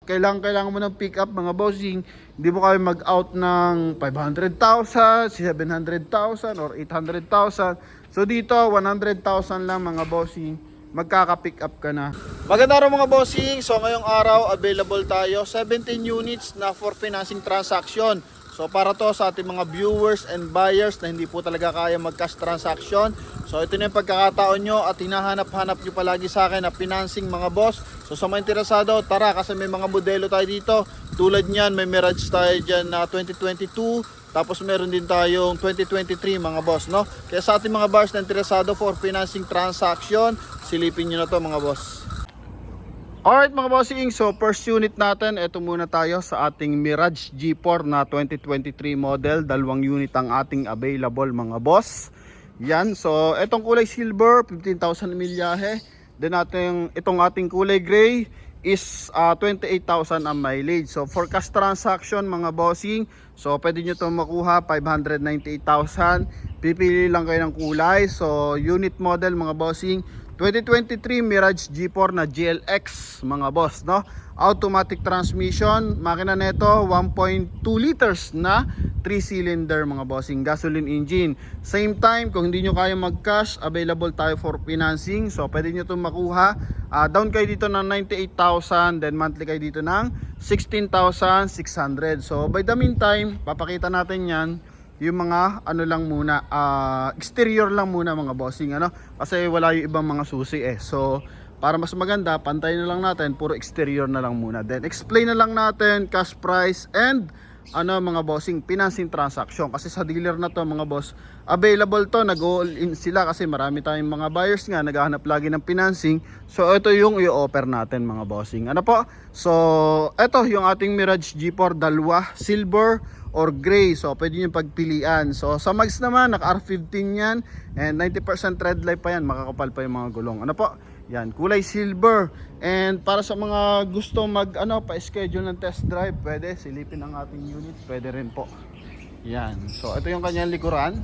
kailangan mo ng pick up mga bossing, hindi mo kayo mag-out ng 500,000, 700,000 or 800,000. So dito 100,000 lang mga bossing, magkaka-pick up ka na. Maganda araw mga bossing. So ngayong araw available tayo 17 units na for financing transaction. So para to sa ating mga viewers and buyers na hindi po talaga kaya mag-cash transaction. So ito na yung pagkakataon nyo at hinahanap-hanap nyo palagi sa akin na financing mga boss. So sa mga interesado, tara kasi may mga modelo tayo dito. Tulad nyan, may Mirage tayo dyan na 2022. Tapos meron din tayong 2023 mga boss, no? Kaya sa ating mga buyers na interesado for financing transaction, silipin nyo na to mga boss. Alright mga bossing, so first unit natin, ito muna tayo sa ating Mirage G4 na 2023 model. Dalawang unit ang ating available mga boss. Yan, so itong kulay silver, 15,000 milyahe. Then itong ating kulay gray is 28,000 ang mileage. So for cash transaction mga bossing, so pwede nyo itong makuha 598,000. Pipili lang kayo ng kulay. So unit model mga bossing, 2023 Mirage G4 na GLX mga boss, no? Automatic transmission, makina nito 1.2 liters na 3-cylinder mga bossing, gasoline engine. Same time, kung hindi nyo kaya mag-cash, available tayo for financing. So pwede nyo itong makuha. Down kayo dito ng 98,000, then monthly kayo dito ng 16,600. So by the meantime, papakita natin yan yung mga ano lang muna, exterior lang muna mga bossing, ano, kasi wala yung ibang mga susi so para mas maganda, pantay na lang natin, puro exterior na lang muna, then explain na lang natin cash price and ano mga bossing, financing transaction. Kasi sa dealer na to mga boss, available to, nag-all in sila kasi marami tayong mga buyers nga naghahanap lagi ng financing. So ito yung i-offer natin mga bossing, ano po. So ito yung ating Mirage G4, dalawa, silver or gray. So pwede nyo pagpilian. So sa mags naman, naka R15 yan, and 90% red light pa yan, makakapal pa yung mga gulong, ano po. Yan, kulay silver. And para sa mga gusto mag pa-schedule ng test drive, pwede silipin ang ating unit, pwede rin po. Yan. So ito yung kanyang likuran.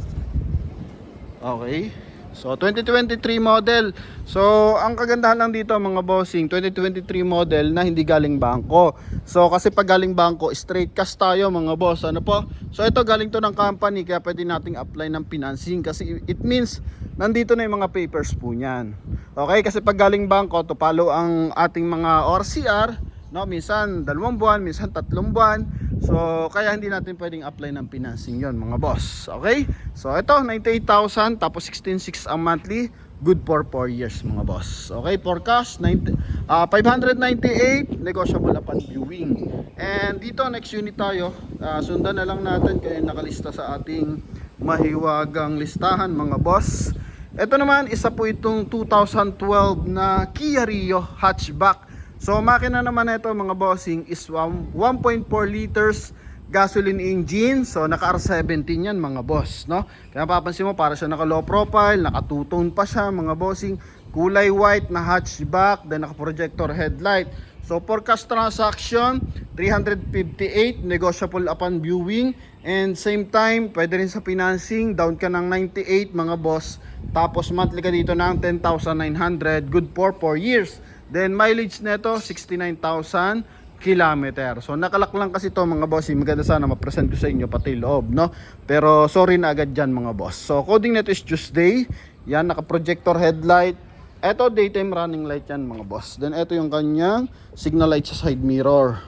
Okay. So 2023 model. So ang kagandahan lang dito mga bossing, 2023 model na hindi galing bangko. So kasi pag galing bangko, straight cash tayo mga boss, ano po. So ito galing to ng company, kaya pwede nating apply ng financing kasi it means nandito na yung mga papers po niyan. Okay, kasi pag galing bangko, to follow ang ating mga ORCR, no, minsan 2 buwan, minsan 3 buwan. So kaya hindi natin pwedeng apply ng financing yon mga boss. Okay, so ito 98,000 tapos 16,600 ang monthly, good for 4 years mga boss. Okay, for cash 598, negotiable upon viewing. And dito next unit tayo, sundan na lang natin kaya nakalista sa ating mahiwagang listahan mga boss. Ito naman, isa po itong 2012 na Kia Rio hatchback. So makina naman ito mga bossing is 1.4 liters gasoline engine. So naka R17 yan mga boss, no? Kaya papansin mo, para siya naka low profile, naka two-tone pa siya mga bossing. Kulay white na hatchback, then naka projector headlight. So for cash transaction, 358, negotiable upon viewing. And same time, pwede rin sa financing, down ka ng 98 mga boss. Tapos monthly ka dito ng 10,900, good for 4 years. Then mileage neto 69,000 kilometer. So nakalak lang kasi to mga boss. Maganda sana ma-present ko sa inyo pati loob, no? Pero sorry na agad dyan mga boss. So coding neto is Tuesday. Yan, naka-projector headlight. Ito daytime running light yan mga boss. Then ito yung kanyang signal light sa side mirror.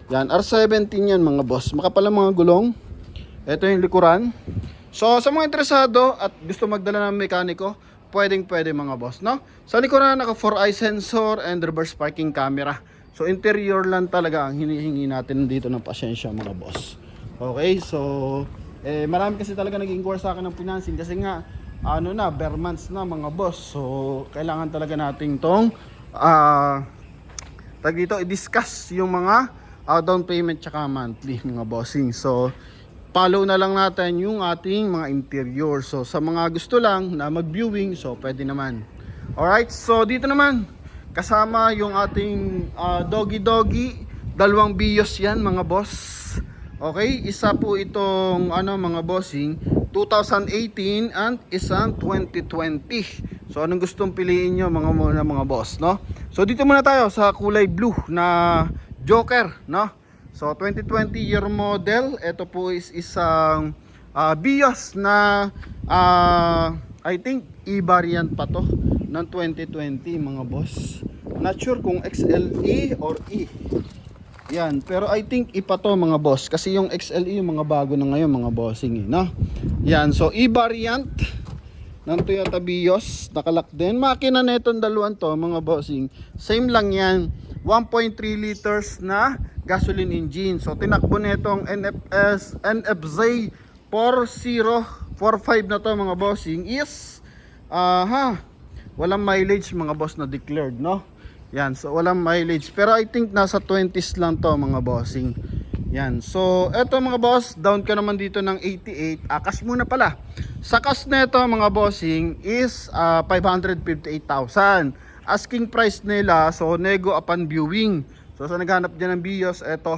Yan, R17 yan mga boss. Makapal ang mga gulong. Ito yung likuran. So sa mga interesado at gusto magdala ng mekaniko, pwede mga boss, no? Sa likuran naka 4-eye sensor and reverse parking camera. So interior lang talaga ang hinihingi natin dito ng pasyensya mga boss. Okay, so marami kasi talaga nag-inquire sa akin ng financing kasi nga bare months na mga boss. So kailangan talaga nating tong i-discuss yung mga down payment tsaka monthly mga bossing. So follow na lang natin yung ating mga interior. So sa mga gusto lang na mag-viewing, so pwede naman. Alright, so dito naman kasama yung ating doggy, dalawang Vios yan mga boss. Okay, isa po itong mga bossing 2018 and isang 2020. So anong gustong piliin nyo mga boss, no? So dito muna tayo sa kulay blue na Joker, no? So 2020 year model. Ito po is isang Vios na I think E-variant pa to ng 2020 mga boss. Not sure kung XLE or E. Yan, pero I think E pa to mga boss, kasi yung XLE yung mga bago na ngayon mga bossing, no? Yan, so E-variant ng Toyota Vios, nakalock din. Makina na itong daluan to mga bossing, same lang yan, 1.3 liters na gasoline engine. So tinakbo na itong NFZ 4045 na to mga bossing is walang mileage mga boss na declared, no? Yan, so walang mileage, pero I think nasa 20s lang to mga bossing. Yan, so eto mga boss, down ka naman dito ng 88. Cash muna pala. Sa cash nito mga bossing is 558,000. Asking price nila, so nego upon viewing. So sa naghanap dyan ng Vios, eto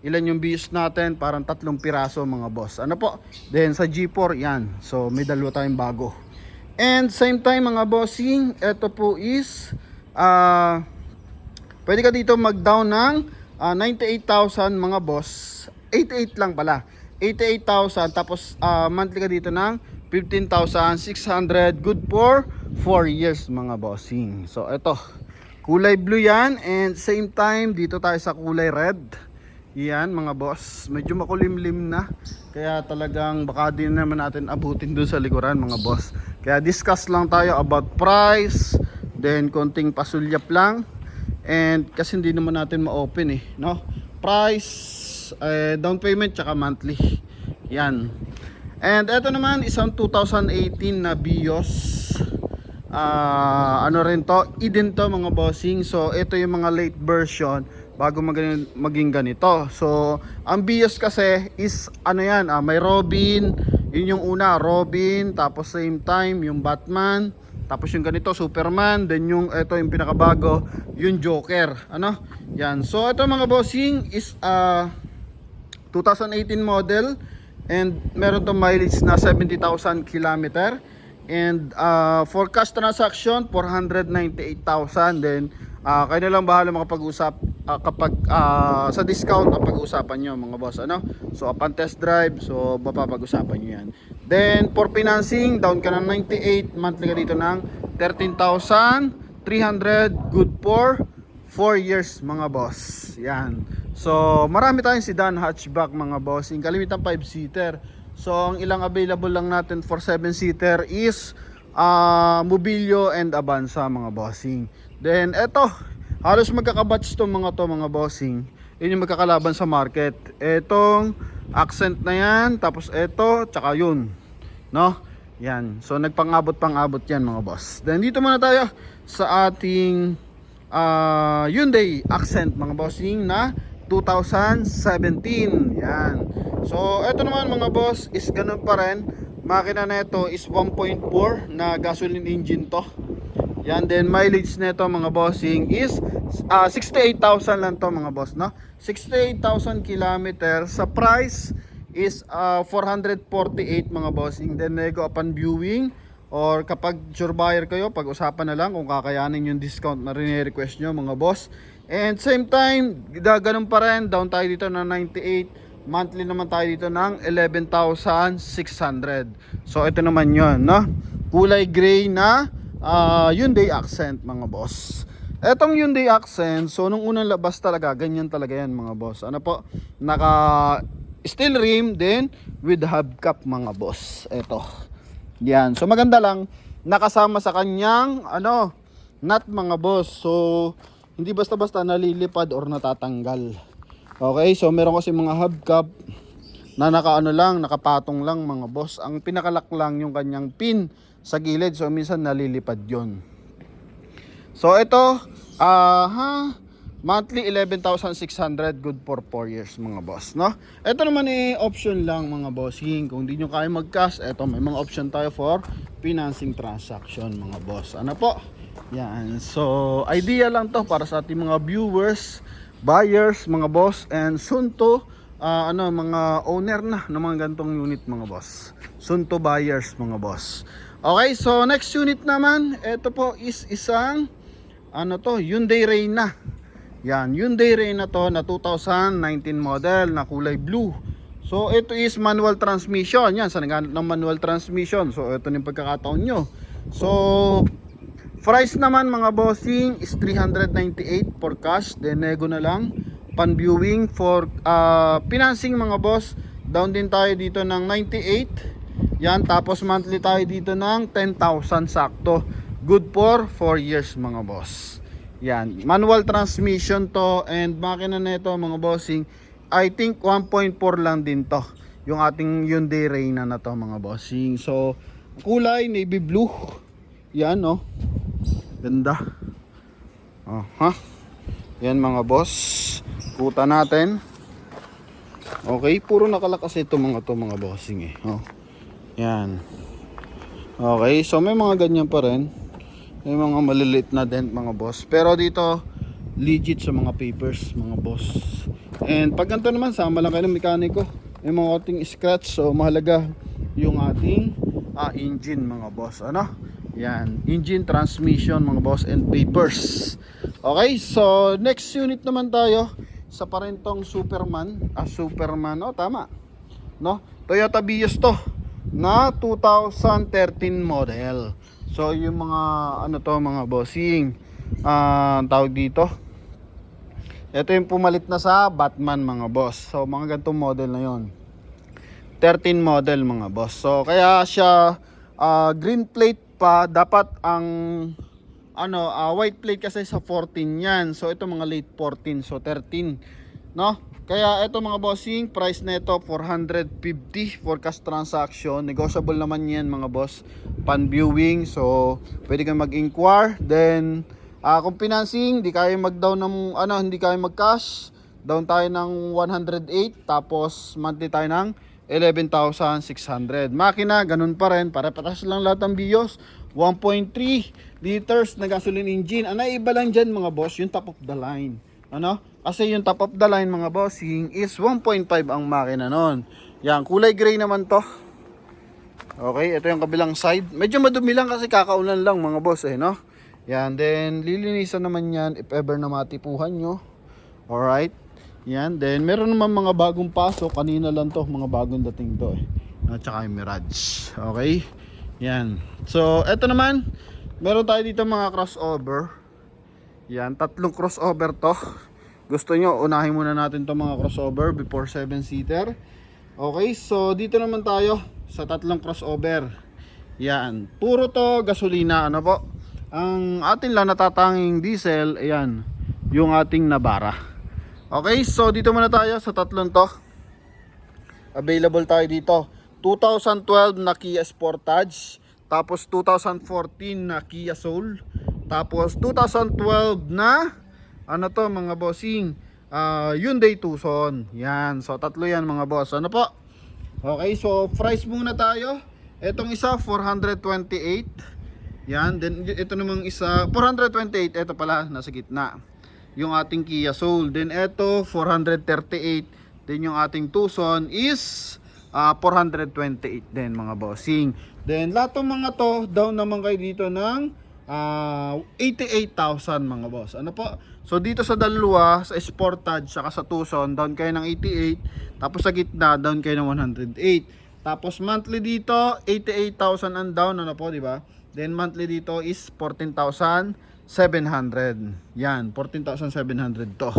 ilan yung Vios natin, parang 3 piraso mga boss. Ano po? Then sa G4 yan, so may dalawa tayong bago. And same time mga bossing, eto po is pwede ka dito mag-down ng 98,000 mga boss. 88 lang pala. 88,000 tapos monthly ka dito ng 15,600, good for 4 years mga bossing. So eto, kulay blue yan, and same time dito tayo sa kulay red. Yan mga boss, medyo makulimlim na, kaya talagang baka din naman natin abutin dun sa likuran mga boss. Kaya discuss lang tayo about price, then konting pasulyap lang, and kasi hindi naman natin ma-open no? Price, down payment, tsaka monthly. Yan. And eto naman isang 2018 na Vios. Ano rin to, din to mga bossing. So ito yung mga late version bago maging ganito. So ang Vios kasi is ano yan, may Robin, yun yung una, Robin, tapos same time yung Batman, tapos yung ganito Superman, then yung ito yung pinakabago, yung Joker, ano? Yan. So ito mga bossing is 2018 model, and meron tong mileage na 70,000 kilometer, and for cash transaction 498,000. Then kayo na lang bahala makapag-usap kapag sa discount ang pag-uusapan nyo mga boss, ano? So upon test drive, so mapapag-usapan nyo yan. Then for financing, down ka ng 98, monthly ka dito ng 13,300, good for 4 years mga boss. Yan. So marami tayong sedan hatchback mga bossing, kalimitan 5-seater. So ang ilang available lang natin for 7-seater is Mobilio and Avanza mga bossing. Then eto, halos magkakabatch to mga bossing. Yun yung magkakalaban sa market. Etong Accent na yan, tapos eto, tsaka yun, no? Yan. So nagpang-abot yan mga boss. Then dito muna tayo sa ating Hyundai Accent mga bossing na 2017. Yan. So eto naman mga boss is ganun pa rin. Makina na ito is 1.4 na gasoline engine to. Yan, then mileage nito mga bossing is 68,000 lang to mga boss, no? 68,000 kilometer. Sa price is 448 mga bossing. Then nego upon viewing, or kapag sure buyer kayo, pag-usapan na lang kung kakayanin yung discount na rin-request nyo mga boss. And same time, ganun pa rin, down tayo dito na 98, monthly naman tayo dito ng 11,600. So ito naman yon, no? Kulay gray na Hyundai Accent mga boss. Etong Hyundai Accent, so nung unang labas talaga, ganyan talaga yan mga boss. Ano po? Naka steel rim din with hubcap mga boss. Eto. Yan. So maganda lang, nakasama sa kanyang nut mga boss. So hindi basta-basta nalilipad or natatanggal. Okay, so meron kasi mga hubcap na nakapatong lang mga boss. Ang pinakalak lang yung kanyang pin sa gilid, so minsan nalilipad yon. So ito monthly 11,600, good for 4 years mga boss, no? Ito naman option lang mga bossing. Kung di nyo kaya mag-cash, ito may mga option tayo for financing transaction mga boss. Ano po? Yan. So idea lang to para sa ating mga viewers, buyers mga boss, and soon to mga owner na ng mga gantong unit mga boss, soon to buyers mga boss. Okay, so next unit naman, ito po is isang Hyundai Reyna. Yan, Hyundai Reyna to na 2019 model na kulay blue. So ito is manual transmission. Yan, sa naghanap ng manual transmission. So ito yung pagkakataon nyo. So price naman mga bossing is 398 for cash. Then nego na lang pan viewing for financing mga boss. Down din tayo dito ng 98. Yan, tapos monthly tayo dito ng 10,000 sakto. Good for 4 years mga boss. Yan, manual transmission to, and makina nito mga bossing, I think 1.4 lang din to. Yung ating Hyundai Reyna na to mga bossing. So, kulay navy blue. Yan, oh. Ganda. Oh, ha? Yan mga boss. Kuta natin. Okay, puro nakalakas ito mga bossing eh. Oh. Yan. Okay, so may mga ganyan pa rin. May mga maliliit na dent mga boss. Pero dito, legit sa mga papers mga boss. And pag ganito naman, sama lang kayo ng mekaniko. May mga ating scratch. So mahalaga yung ating engine mga boss. Ano? Yan. Engine, transmission mga boss, and papers. Okay, so next unit naman tayo sa parentong Superman. Superman, oh tama. No? Toyota Vios to na 2013 model. So yung mga ano to mga bossing, tawag dito, ito yung pumalit na sa Batman mga boss. So mga ganitong model na yon, 13 model mga boss. So kaya siya green plate pa. Dapat ang white plate kasi sa 14 yan. So ito mga late 14, so 13, no? Kaya ito mga bossing, price na ito 450 for cash transaction. Negotiable naman yan mga boss, pan viewing. So pwede kang mag-inquire. Then kung financing, di kayo mag-down ng hindi kayo mag-cash, down tayo ng 108, tapos monthly tayo ng 11,600. Makina ganun pa rin, pare-patas lang lahat ng Vios. 1.3 liters na gasoline engine. Ang naiba lang dyan mga boss, yung top of the line. Kasi yung top of the line mga bossing is 1.5 ang makina nun. Yan, kulay gray naman to. Okay, ito yung kabilang side. Medyo madumi lang kasi kakaulan lang mga boss no? Yan, then lilinisan naman yan if ever na matipuhan nyo. Alright. Yan, then meron naman mga bagong pasok. Kanina lang to, mga bagong dating to At saka yung Mirage. Okay. Yan. So, eto naman, meron tayo dito mga crossover. Yan, 3 crossover to. Gusto nyo, unahin muna natin to mga crossover before 7-seater. Okay, so dito naman tayo sa 3 crossover. Yan, puro to gasolina. Ano po? Ang atin lang natatanging diesel, ayan, yung ating Navara. Okay, so dito muna tayo sa 3 to. Available tayo dito. 2012 na Kia Sportage. Tapos 2014 na Kia Soul. Tapos 2012 na to mga bossing, Hyundai Tucson. Yan, so 3 yan mga boss. Ano po? Okay, so price muna tayo. Etong isa 428. Yan, then ito namang isa 428, ito pala nasa gitna. Yung ating Kia Soul. Then ito 438. Then yung ating Tucson is 428 din mga bossing. Then lahat ng mga to down naman kayo dito ng 88,000 mga boss. Ano po? So dito sa dalawa, sa Sportage saka sa Tucson, down kayo ng 88. Tapos sa gitna, down kayo ng 108. Tapos monthly dito, 88,000 ang down, ano po, di ba? Then monthly dito is 14,700. Yan, 14,700 to.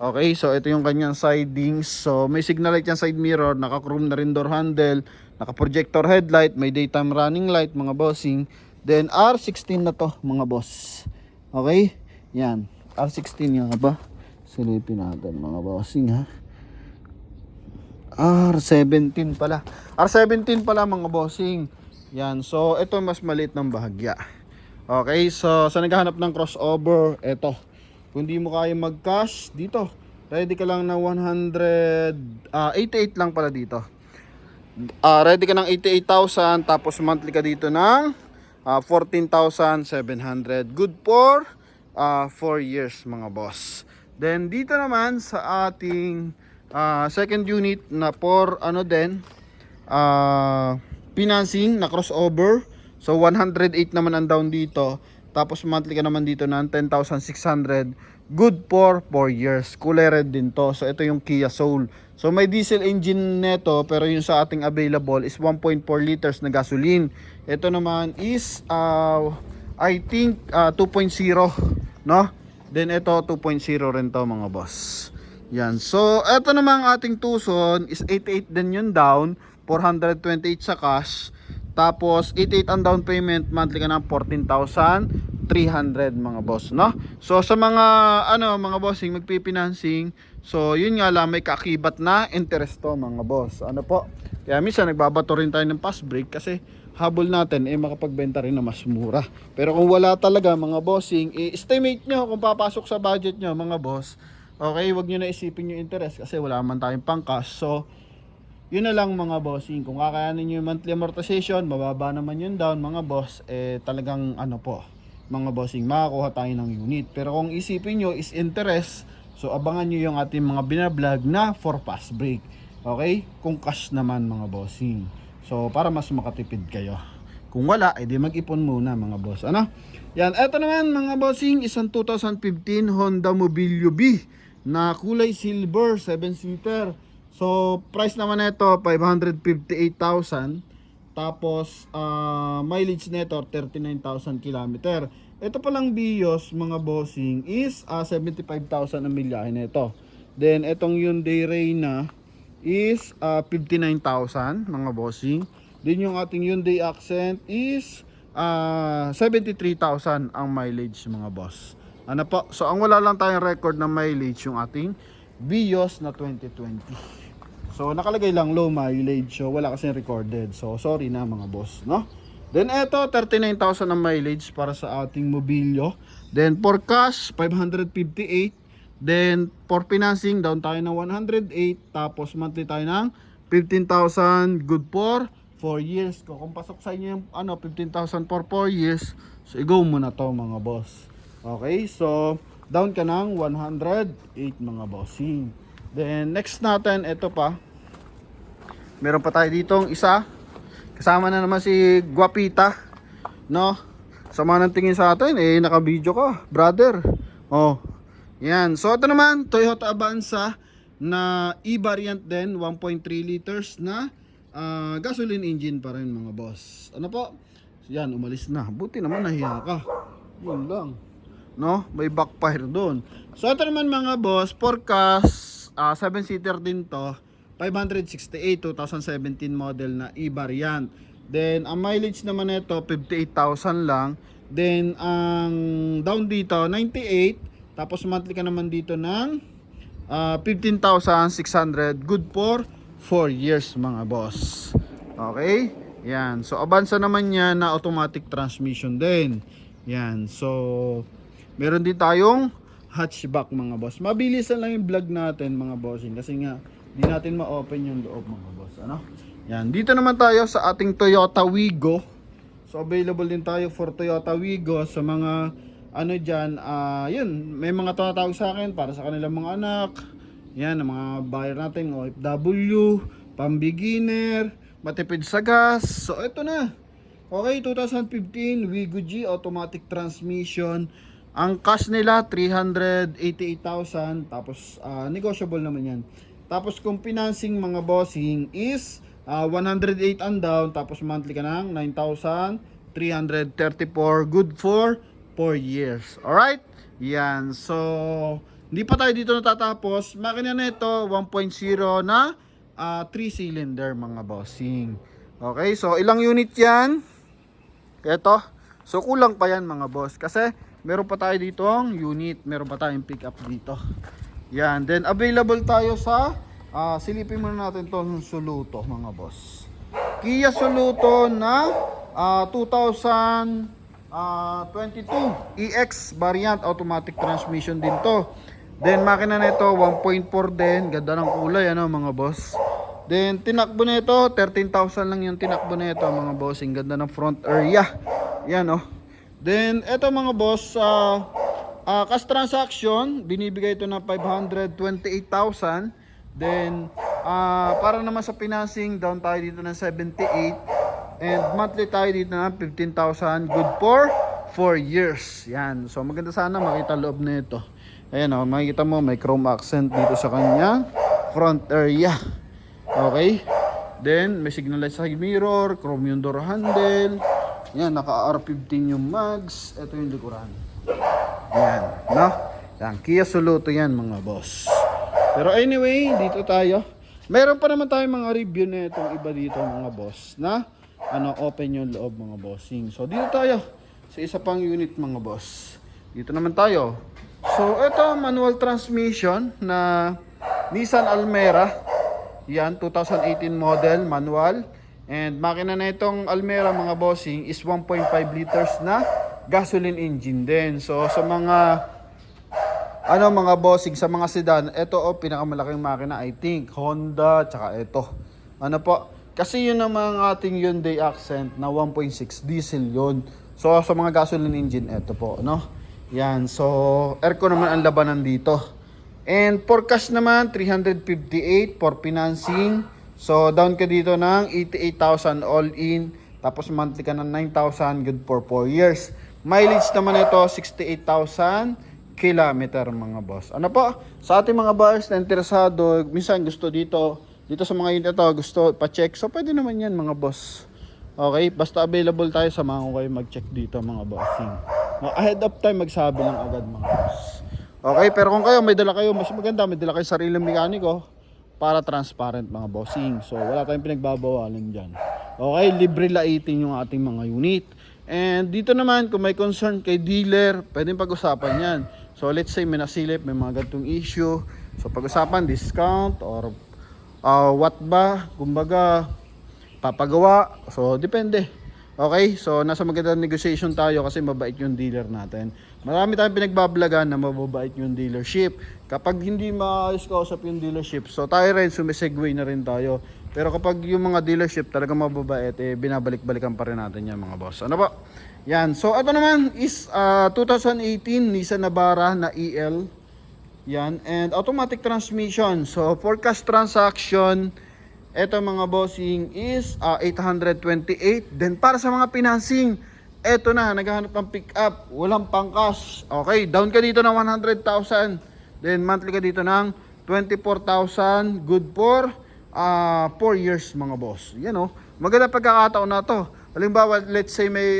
Okay, so ito yung kanyang sidings. So may signal light yung side mirror, naka-chrome na rin door handle, naka-projector headlight, may daytime running light mga bossing. Then R16 na to mga boss. Okay? Yan, R16 yan ba? Silipin natin mga bossing ha. R17 pala. R17 pala mga bossing. Yan, so ito mas maliit ng bahagya. Okay, so sa naghahanap ng crossover, ito. Kung di mo kaya mag-cash dito, ready ka lang na 88 lang pala dito. Ready ka ng 88,000, tapos monthly ka dito ng 14,700. Good for 4 years mga boss. Then dito naman sa ating second unit na for financing na crossover. So 108 naman ang down dito. Tapos monthly ka naman dito ng 10,600. good for 4 years. Kulay red din to. So ito yung Kia Soul. So may diesel engine neto, pero yung sa ating available is 1.4 liters na gasoline. Ito naman is I think 2.0, no? Then ito 2.0 rin to mga boss. Yan. So ito naman ating Tucson is 88 din yung down, 428 sa cash. Tapos 88 ang down payment, monthly ka ng 14,300 mga boss, no? So sa mga mga bossing magpipinancing, so yun nga lang, may kaakibat na interest to mga boss. Ano po? Kaya minsan nagbabato rin tayo ng fast break kasi habol natin makapagbenta rin na mas mura. Pero kung wala talaga mga bossing, estimate nyo kung papasok sa budget nyo mga boss. Okay, wag nyo na isipin yung interest kasi wala man tayong pang cash. So yun na lang mga bossing, kung kakayanin nyo yung monthly amortization, mababa naman yung down mga boss, talagang mga bossing, makakuha tayo ng unit. Pero kung isipin nyo is interest, so abangan nyo yung ating mga binablog na for fast break. Okay? Kung cash naman mga bossing. So para mas makatipid kayo. Kung wala, edi mag-ipon muna mga boss. Ano? Yan, eto naman mga bossing, isang 2015 Honda Mobilio B na kulay silver, 7-seater. So, price naman nito 558,000. Tapos, mileage nito 39,000 km. Ito palang BIOS mga bossing is 75,000 ang milyahe nito. Then, itong Hyundai Reyna is 59,000 mga bossing. Then, yung ating Hyundai Accent is 73,000 ang mileage mga boss. Ano po? So, ang wala lang tayong record na mileage yung ating BIOS na 2020. So nakalagay lang low mileage, so wala kasi recorded. So sorry na mga boss, no? Then eto 39,000 ang mileage para sa ating Mobilio. Then for cash 558. Then for financing down tayo ng 108, tapos monthly tayo ng 15,000, good for 4 years. Kung pasok sa inyo yung 15,000 for 4 years, so i-go mo na to mga boss. Okay, so down ka ng 108 mga bossing. Then next natin, ito pa. Meron pa tayo ditong isa. Kasama na naman si Guapita, no? Sama ng tingin sa atin, naka-video ka, brother. Oh. Yan. So ito naman, Toyota Avanza na e-variant din, 1.3 liters na gasoline engine pa rin mga boss. Ano po? Yan, umalis na. Buti naman nahiya ka. Yun lang. No? May backfire doon. So ito naman mga boss, forecast 7-seater din to, 568, 2017 model na e-variant. Then ang mileage naman nito 58,000 lang. Then ang down dito 98, tapos monthly ka naman dito ng 15,600, good for 4 years mga boss. Okay? Yan. So Avanza naman yan na automatic transmission din. Yan. So meron din tayong hatchback mga boss. Mabilis lang yung vlog natin mga bossing kasi nga di natin ma-open yung loob mga boss. Ano? Yan. Dito naman tayo sa ating Toyota Wigo. So available din tayo for Toyota Wigo sa mga dyan. Yun, may mga tumatawag sa akin para sa kanilang mga anak. Yan, ang mga buyer natin OFW, pang-beginner, matipid sa gas. So ito na. Okay, 2015 Wigo G automatic transmission. Ang cash nila 388,000, tapos negotiable naman yan. Tapos kung financing mga bossing is 108 ang down, tapos monthly ka ng 9,334, good for 4 years. Alright? Yan. So hindi pa tayo dito natatapos. Makina nito 1.0 na 3-cylinder mga bossing. Okay, so ilang unit yan? Ito. So kulang pa yan mga boss kasi meron pa tayo dito ang unit, meron pa tayong pick up dito. Yan, then available tayo sa silipin muna natin tong Soluto mga boss. Kia Soluto na 2022 EX variant, automatic transmission din to. Then makina nito 1.4 din, ganda ng kulay mga boss. Then tinakbo nito 13,000 lang yung tinakbo nito mga boss. Ang ganda ng front area. Yan Then eto mga boss, cash transaction binibigay ito ng 528,000. Then para naman sa financing, down tayo dito ng 78 and monthly tayo dito ng 15,000, good for 4 years. Yan. So maganda sana makita loob na ito. Ayan o, makikita mo may chrome accent dito sa kanya front area. Okay? Then, may signalized side mirror, chrome yung door handle. Yan, naka R15 yung mags. Ito yung likuran. Yan, no? Yan, Kia Soluto yan mga boss. Pero anyway, dito tayo. Meron pa naman tayong mga review na itong iba dito mga boss. Na, open yung loob mga bossing. So, dito tayo sa isa pang unit mga boss. Dito naman tayo. So, ito manual transmission na Nissan Almera. Yan, 2018 model, manual. And makina na itong Almera mga bossing is 1.5 liters na gasoline engine din. So, sa mga mga bossing, sa mga sedan, ito pinakamalaking makina, I think. Honda, tsaka ito. Kasi yun ang mga ating Hyundai Accent na 1.6 diesel yun. So, sa mga gasoline engine, ito po, no? Yan, so, aircon naman ang labanan dito. And for cash naman, 358 for financing. So, down ka dito ng 88,000 all in. Tapos monthly ka ng 9,000, good for 4 years. Mileage naman ito, 68,000 kilometer mga boss. Sa ating mga buyers na interesado, minsan gusto dito sa mga unit ito, gusto pa-check. So, pwede naman yan mga boss. Okay, basta available tayo, samahan ko kayo mag-check dito mga bossing. Ahead of time, magsabi lang agad mga boss. Okay, pero kung kayo may dala kayo, mas maganda, may dala kayo sariling mekaniko para transparent mga bossing. So, wala tayong pinagbabawalan dyan. Okay, libre laitin yung ating mga unit. And dito naman, kung may concern kay dealer, pwedeng pag-usapan yan. So, let's say may nasilip, may mga ganitong issue. So, pag-usapan, discount or what ba, kumbaga papagawa. So, depende. Okay? So, nasa magandang negotiation tayo kasi mabait yung dealer natin. Marami tayong pinagbablagan na mababait yung dealership. Kapag hindi maayos kausap yung dealership, so tayo rin, sumisegue na rin tayo. Pero kapag yung mga dealership talaga mababait, binabalik-balikan pa rin natin yan mga boss. Ano ba? Yan. So, ito naman is 2018 Nissan Navara na EL. Yan. And automatic transmission. So, for cash transaction, ito mga bossing is 828. Then para sa mga financing, ito na, naghahanap ng pick up, walang pangkas. Okay, down ka dito ng 100,000. Then monthly ka dito ng 24,000, good for 4 years mga boss. Yan maganda pagkakataon na to. Halimbawa, let's say may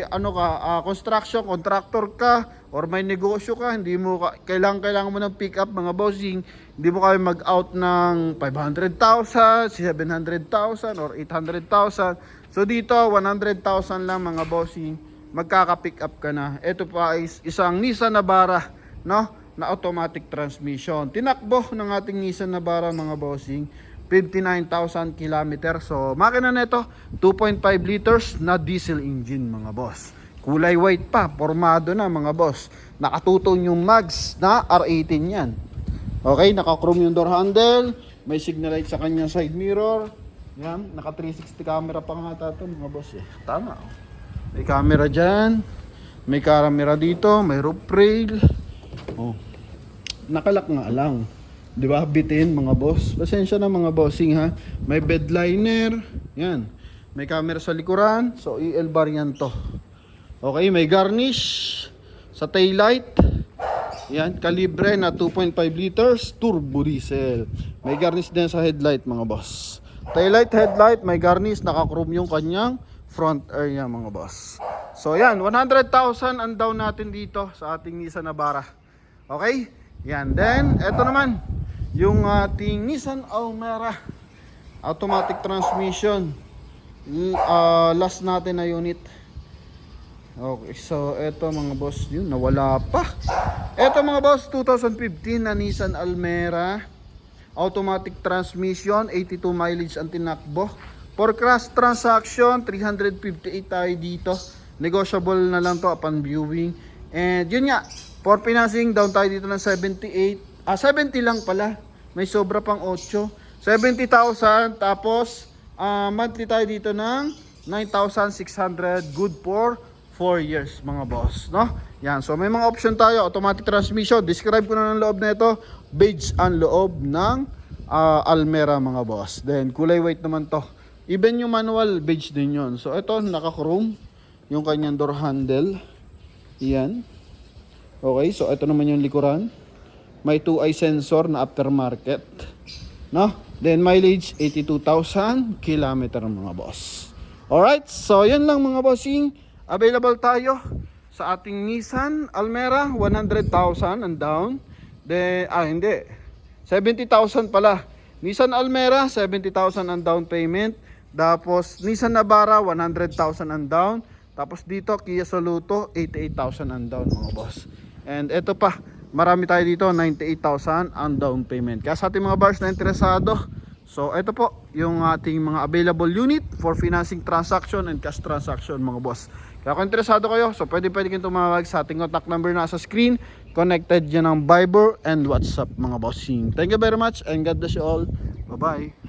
construction, contractor ka, or may negosyo ka, hindi mo kailangan mo ng pick up mga bossing, hindi mo kayo mag-out ng 500,000, 700,000 or 800,000. So dito 100,000 lang mga bossing, magkaka-pick up ka na. Ito pa is isang Nissan Navara, no, na automatic transmission. Tinakbo ng ating Nissan Navara mga bossing 59,000 kilometer. So makina nito 2.5 liters na diesel engine mga boss. Kulay white pa, formado na mga boss. Nakatutong yung mags na R18 yan. Okay, naka-chrome yung door handle, may signal light sa kanyang side mirror. Yan, naka 360 camera pa nga ito mga boss Tama. May camera dyan, may camera dito, may roof rail. Nakalak nga lang. Di ba? Bitin mga boss. Pasensya na mga bossing ha. May bed liner. Yan. May camera sa likuran. So EL variant to. Okay, may garnish sa taillight. Yan, kalibre na 2.5 liters turbo diesel. May garnish din sa headlight mga boss. Taillight, headlight, may garnish, naka-chrome yung kanyang front area mga boss. So yan, 100,000 ang down natin dito sa ating Nissan Navara. Okay? Yan, then eto naman yung ating Nissan Almera automatic transmission. Last natin na unit. Okay, so eto mga boss, yun nawala pa. Eto mga boss, 2015 na Nissan Almera automatic transmission, 82 mileage ang tinakbo. For cash transaction, 358 tayo dito. Negotiable na lang to upon viewing. And yun nga, for financing, down tayo dito ng 78. 70 lang pala. May sobra pang 8. 70,000. Tapos, monthly tayo dito ng 9,600. Good for 4 years mga boss. No? Yan. So, may mga option tayo. Automatic transmission. Describe ko na ng loob na ito. Beige ang loob ng Almera mga boss. Then, kulay white naman to. Even yung manual, beige din yon. So, ito, naka-chrome. Yung kanyang door handle. Yan. Okay, so ito naman yung likuran. may 2-eye sensor na aftermarket, no? Then mileage 82,000 kilometer mga boss. Alright, so yun lang mga bossing. Available tayo sa ating Nissan Almera, 100,000 ang down. Then, hindi, 70,000 pala. Nissan Almera, 70,000 ang down payment. Tapos Nissan Navara, 100,000 ang down. Tapos dito Kia Soluto, 88,000 ang down mga boss. And eto pa, marami tayo dito, 98,000 ang down payment. Kaya sa ating mga buyers na interesado, so ito po yung ating mga available unit for financing transaction and cash transaction mga boss. Kaya kung interesado kayo, so pwede kayong tumawag sa ating contact number na sa screen. Connected dyan ng Viber and WhatsApp mga bossing. Thank you very much and God bless you all. Bye bye.